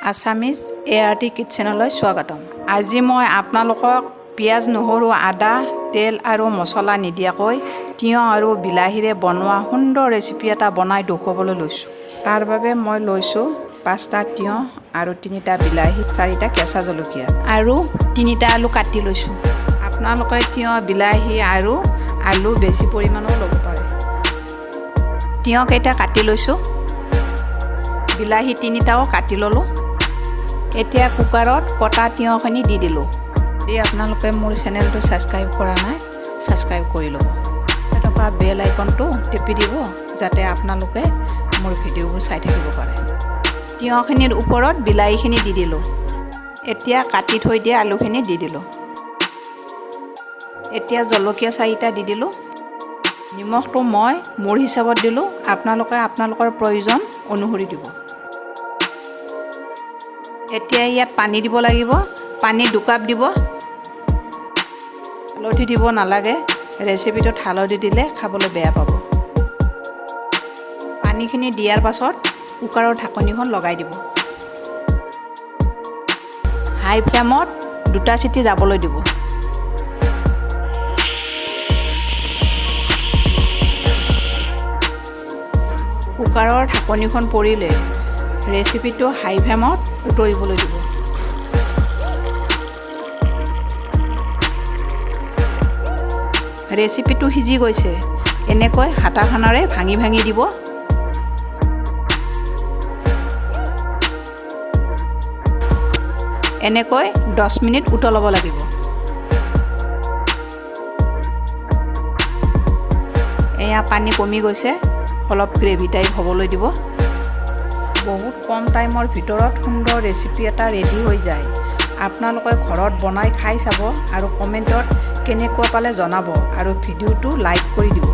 Assamese ART কিটচেনলৈ স্বাগতম। আজি মই আপোনালোকক পিঁয়াজ নহৰু আদা তেল আৰু মছলা নিদিয়াকৈ তিয়ঁহ আৰু বিলাহীৰে বনোৱা সুন্দৰ ৰেচিপি এটা বনাই দেখুৱাবলৈ লৈছোঁ। তাৰ বাবে মই লৈছোঁ 5টা তিয়ঁহ আৰু 3টা বিলাহী, 4টা কেঁচা জলকীয়া আৰু 3টা আলু কাটি লৈছোঁ। আপোনালোকে তিয়ঁহ বিলাহী আৰু আলু বেছি পৰিমাণৰ ল'ব পাৰে। তিয়ঁহকেইটা কাটি লৈছোঁ, বিলাহী 3টাও কাটি ল'লোঁ। এতিয়া কুকাৰত কটা তিয়ঁহখিনি দি দিলোঁ। যদি আপোনালোকে মোৰ চেনেলটো ছাবস্ক্ৰাইব কৰা নাই, ছাবস্ক্ৰাইব কৰি ল'ব। থকা বেল আইকনটো টিপি দিব যাতে আপোনালোকে মোৰ ভিডিঅ'বোৰ চাই থাকিব পাৰে। তিয়ঁহখিনিৰ ওপৰত বিলাহীখিনি দি দিলোঁ। এতিয়া কাটি থৈ দিয়া আলুখিনি দি দিলোঁ। এতিয়া জলকীয়া 4টা দি দিলোঁ। নিমখটো মই মোৰ হিচাপত দিলোঁ, আপোনালোকে আপোনালোকৰ প্ৰয়োজন অনুসৰি দিব। এতিয়া ইয়াত পানী দিব লাগিব। পানী 2 কাপ দিব। হালধি দিব নালাগে, ৰেচিপিটোত হালধি দিলে খাবলৈ বেয়া পাব। পানীখিনি দিয়াৰ পাছত কুকাৰৰ ঢাকনিখন লগাই দিব। হাই ফ্লেমত 2টা চিটি যাবলৈ দিব। কুকাৰৰ ঢাকনিখন পৰিলে ৰেচিপিটো হাই ফ্লেমত উতলিবলৈ দিব। ৰেচিপিটো সিজি গৈছে, এনেকৈ হাতাখনেৰে ভাঙি ভাঙি দিব। এনেকৈ 10 মিনিট উতলাব লাগিব। এয়া পানী কমি গৈছে, অলপ গ্ৰেভি টাইপ হ'বলৈ দিব। বহুত কম টাইমৰ ভিতৰত সুন্দৰ ৰেচিপি এটা ৰেডি হৈ যায়। আপোনালোকে ঘৰত বনাই খাই চাব আৰু কমেণ্টত কেনেকুৱা পালে জনাব আৰু ভিডিঅ'টো লাইক কৰি দিব।